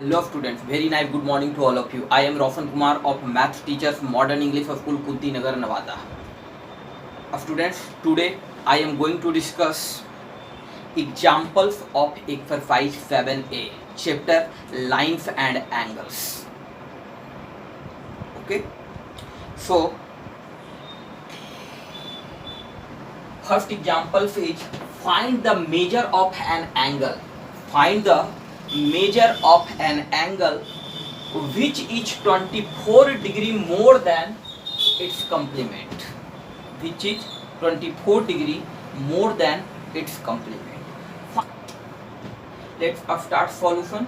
Hello students, very nice good morning to all of you. I am Roshan Kumar of Maths Teachers Modern English School Kunti Nagar, Nevada. Students, today I am going to discuss examples of exercise 7A, chapter lines and angles. Okay, so first example is find the measure of an angle. Find the measure of an angle which is 24 degree more than its complement. Which is 24 degree more than its complement. Let's start solution.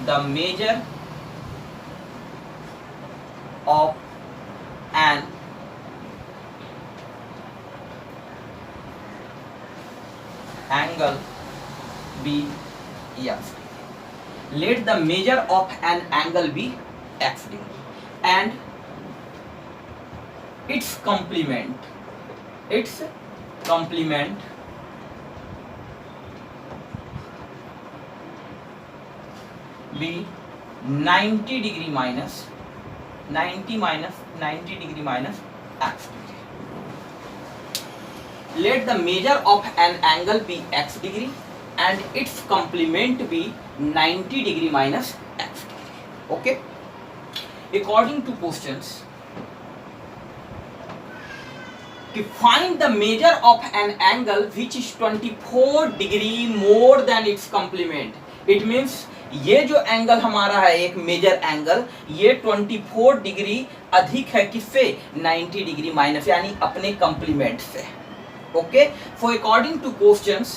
The measure of an angle be x. Let the measure of an angle be x degree and its complement be 90 degree minus 90 degree minus x degree. Let the measure of an angle be x degree and its complement be 90 degree minus x degree. Okay, according to questions, to find the measure of an angle which is 24 degree more than its complement. It means ये जो angle हमारा है एक major angle, ये 24 degree अधिक है किससे? 90 degree minus यानी अपने कंप्लीमेंट से. Okay, for according to questions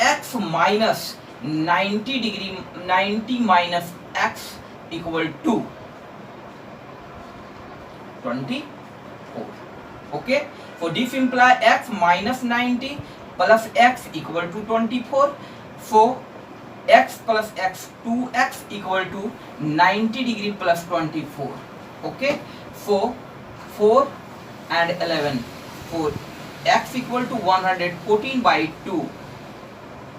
x minus 90 degree 90 minus x equal to 24. Okay, for this imply x minus 90 plus x equal to 24. So x plus x 2x equal to 90 degree plus 24. Okay, so 4 and 11, 4 x equal to 114 by 2.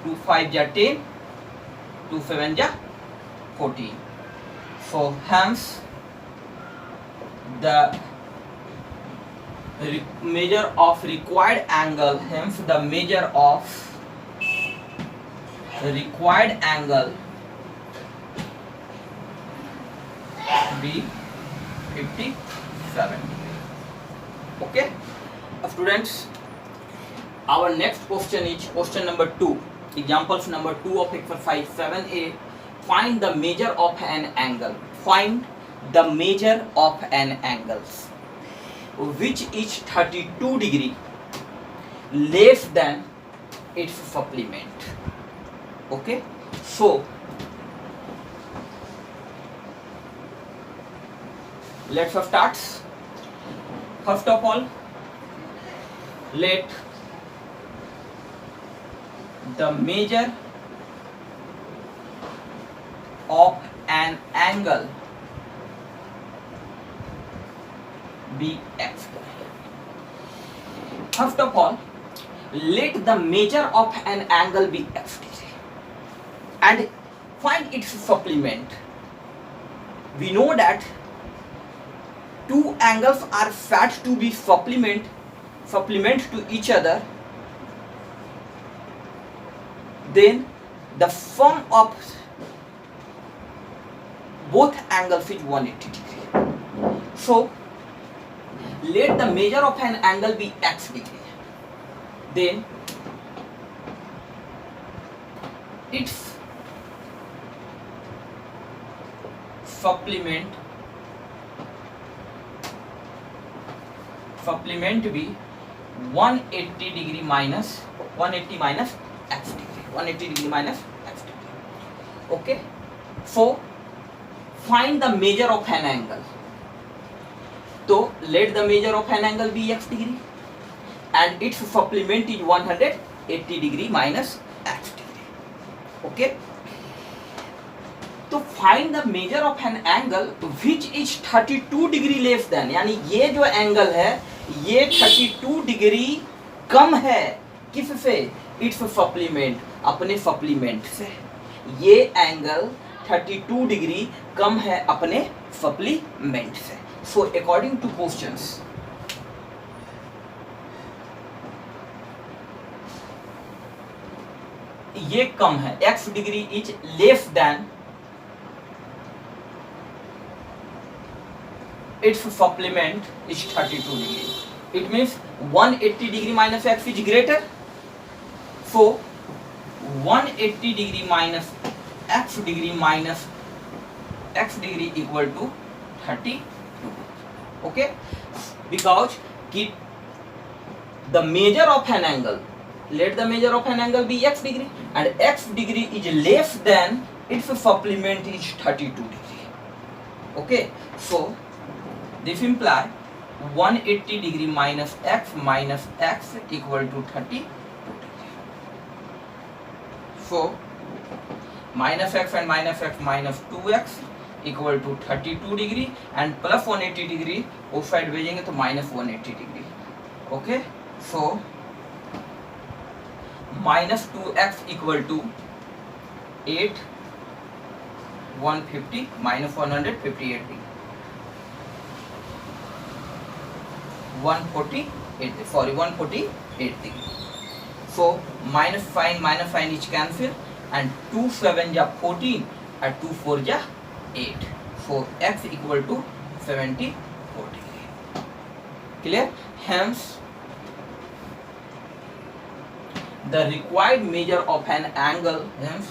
2 5 ja 10, 2 7 ja 14. So hence the measure of required angle, hence the measure of required angle be 57. Okay, students, our next question is question number 2, examples number 2 of exercise 7A. Find the measure of an angle. Find the measure of an angle which is 32 degree less than its supplement. Okay, so let's start. First of all, let the measure of an angle be x. First of all, let the measure of an angle be x and find its supplement. We know that two angles are said to be supplement to each other, then the sum of both angles is 180 degree. So let the measure of an angle be x degree, then its supplement be 180 degree minus 180 minus x degree, 180 degree minus x degree. Okay, so find the measure of an angle. So let the measure of an angle be x degree and its supplement is 180 degree minus x degree. Okay, तो find the measure of an angle which is 32 degree less than, यानी ये जो angle है ये 32 degree कम है किससे? It's supplement, अपने supplement से ये एंगल 32 डिग्री कम है अपने सप्लीमेंट से। सो अकॉर्डिंग टू क्वेश्चंस, ये कम है, x degree is less than its supplement is 32 degree. It means 180 degree minus x is greater. So 180 degree minus x degree equal to 32. Okay? Because the measure of an angle, let the measure of an angle be x degree, and x degree is less than its supplement is 32 degree. Okay? So this imply 180 degree minus x equal to 32 degree. So minus x and minus x minus 2x equal to 32 degree, and plus 180 degree उस side भेजेंगे तो minus 180 degree. Okay, so minus 2x equal to 8 150 minus 158 degree. 148 degree. So minus sign is cancel, and 2 7 ja 14 and 2 4 ja 8. So x equal to 74 degree. Clear? Hence the required measure of an angle, hence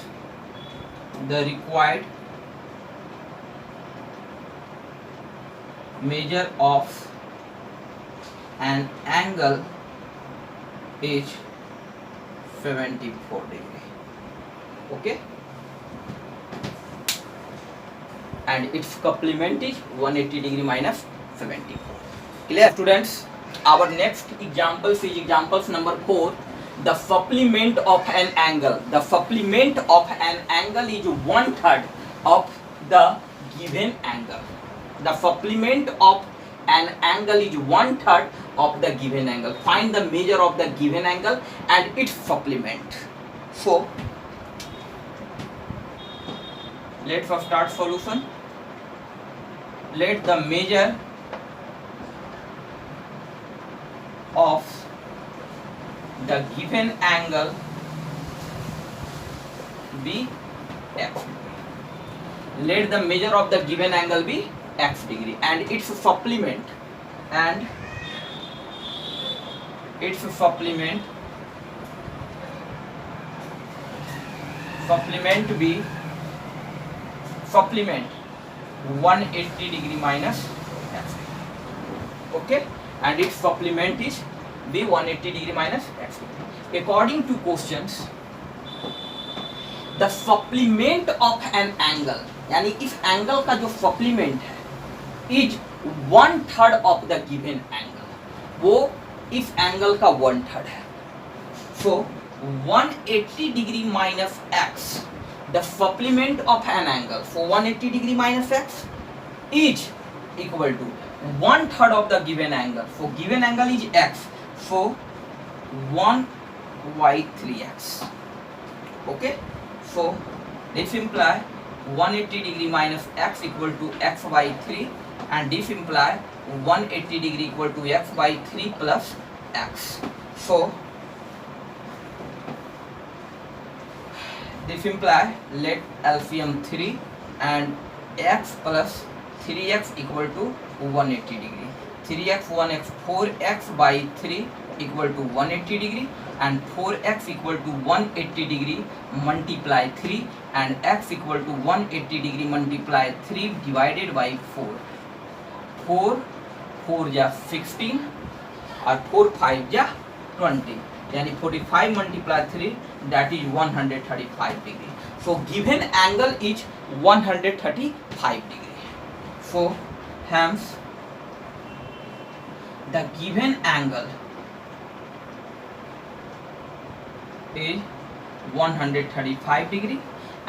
the required measure of an angle is 74 degree. Okay, and its complement is 180 degree minus 74. Clear students? Our next example is examples number 4. The supplement of an angle. The supplement of an angle is 1/3 of the given angle. The supplement of an angle is 1/3 of the given angle. Find the measure of the given angle and its supplement. So let's first start solution. Let the measure of the given angle be x. Let the measure of the given angle be x degree, and its supplement be 180 degree minus x. Okay, and its supplement is be 180 degree minus x. According to questions, the supplement of an angle, यानी इस angle का जो supplement है is 1/3 of the given angle, वो इस angle का 1/3 है. So 180 degree minus x, the supplement of an angle, so 180 degree minus x is equal to 1/3 of the given angle. So given angle is x, so 1/3x. Okay, so this imply 180 degree minus x equal to x by 3, and this imply 180 degree equal to x by 3 plus x. So this imply let LCM 3 and x plus 3x equal to 180 degree. 3x 1x 4x by 3 equal to 180 degree, and 4x equal to 180 degree multiply 3, and x equal to 180 degree multiply 3 divided by 4. 4 जा 16 और 4 5 जा 20, यानी 45 multiply 3 that is 135 degree. So given angle is 135 degree. So hence the given angle is 135 degree,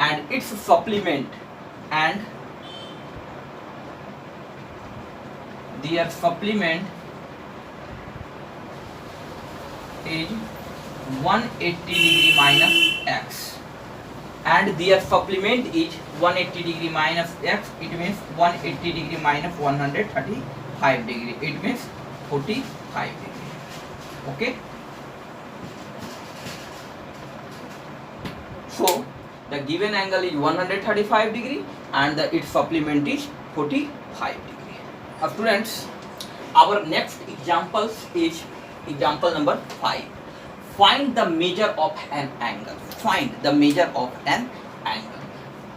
and its supplement and their supplement is 180 degree minus x, and their supplement is 180 degree minus x. It means 180 degree minus 135 degree. It means 45 degree. Okay. So the given angle is 135 degree and its supplement is 45 degree. Students, our next example is example number 5. Find the measure of an angle. Find the measure of an angle.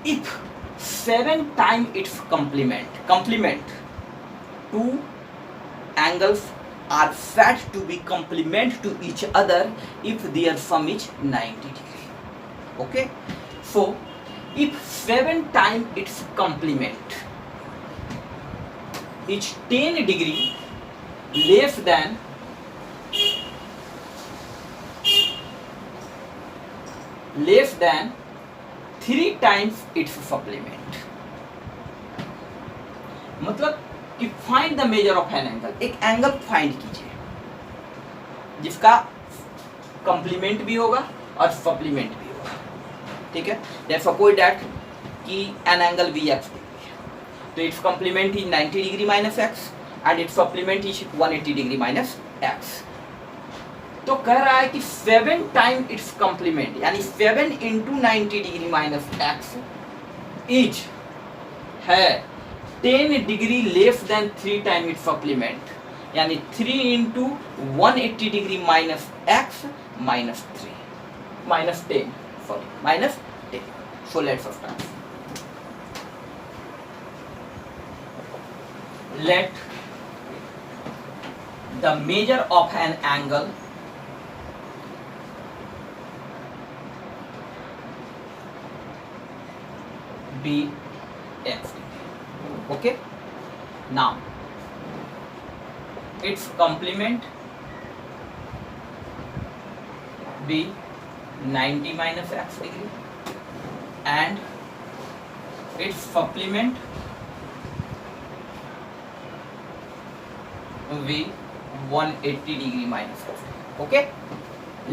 If 7 times its complement, two angles are said to be complement to each other if their sum is 90 degree. Okay, so if 7 times its complement is 10 degree less than less than 3 times its supplement, मतलब कि find the measure of an angle. एक angle find कीजिए जिसका complement भी होगा और supplement भी होगा. ठीक है, लेट्स सपोज दैट कि an angle be x degree है, तो its complement is 90 degree minus x and its supplement is 180 degree minus x. तो कह रहा है कि 7 टाइम इट्स कंप्लीमेंट यानी 7 into 90 degree minus x is है 10 degree less than 3 time it's supplement यानी 3 into 180 degree minus x minus 3 minus 10 sorry minus 10. So let's start. Let the measure of an angle be x. Okay, now its complement be 90 minus x degree and its supplement be 180 degree minus x. Okay,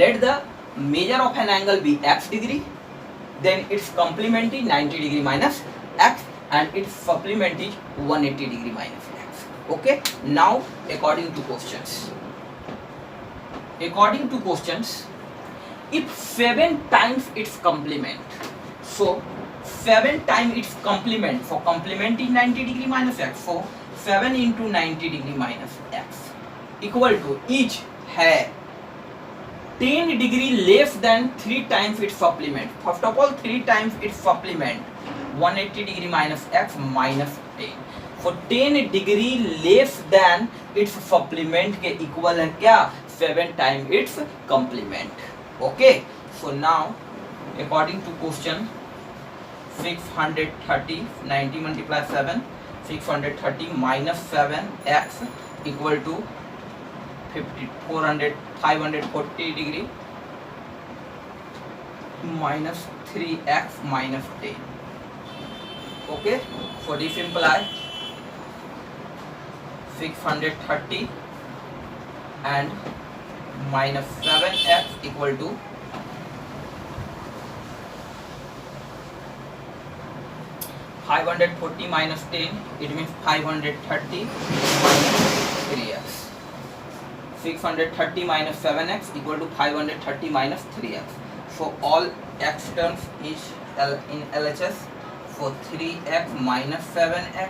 let the measure of an angle be x degree, then its complement is 90 degree minus x and its supplement is 180 degree minus x. Okay, now according to questions, if 7 times its complement, so 7 times its complement, for complement is 90 degree minus x, so 7 into 90 degree minus x equal to each है 10 degree less than 3 times its supplement. First of all 3 times its supplement 180 degree minus x minus 10. So 10 degree less than its supplement के equal है क्या 7 times its complement. Okay, so now according to question 630 90 multiply 7 630 minus 7x equal to 540 degree minus 3x minus 10. Okay, so this imply 630 and minus 7x equal to 540 minus 10, it means 530 minus 3x. 630 minus 7x equal to 530 minus 3x. So all x terms is in LHS. So 3x minus 7x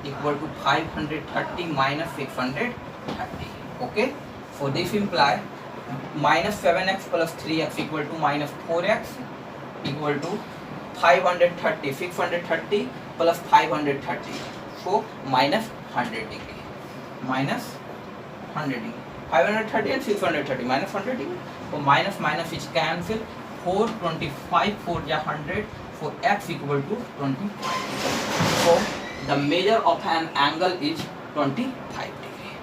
equal to 530 minus 630. Okay. So this imply minus 7x plus 3x equal to minus 4x equal to 530. 630 plus 530. So minus 100 degree. Minus 100 degree. 530 and 630 minus 100 degree. So minus minus is cancel. 425 4 ja 100. So x equal to 25. So the measure of an angle is 25 degree.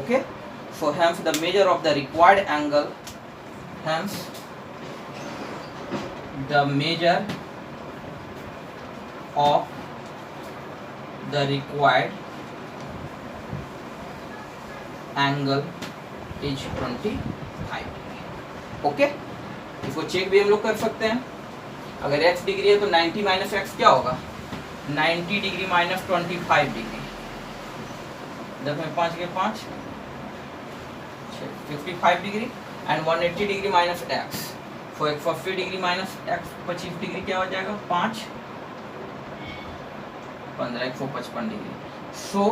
Okay. So hence the measure of the required angle. Hence the measure of the required angle is 25 degree. Okay, इसको check भी हम लोग कर सकते हैं। अगर x degree है तो 90 माइनस एक्स क्या होगा, 90 डिग्री माइनस 25 डिग्री, 10 में 5 के 5 55 degree, and 180 degree minus x, 40 degree minus x 25 degree क्या हो जाएगा, 5 15 155 डिग्री। सो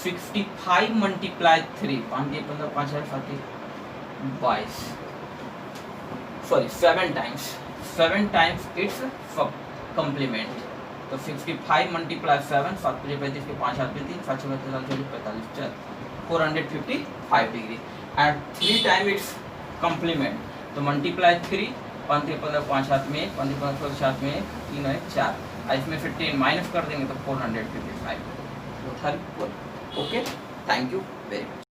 55 मल्टीप्लाई 3, 5 के 15 5 है 22, सॉरी 7 टाइम्स इट्स कम्प्लीमेंट। तो 55 मल्टीप्लाई 7, 7 5 35 के 5 हाथ में 3, 7 6 45 45 455 degree, and 3 time it's complement, तो मल्टीप्लाई 3, 5 के 15 5 हाथ में 1, 5 के 15 हाथ में 3 है 4, इसमें फिर 10 माइनस कर देंगे तो 455। Okay, thank you very much.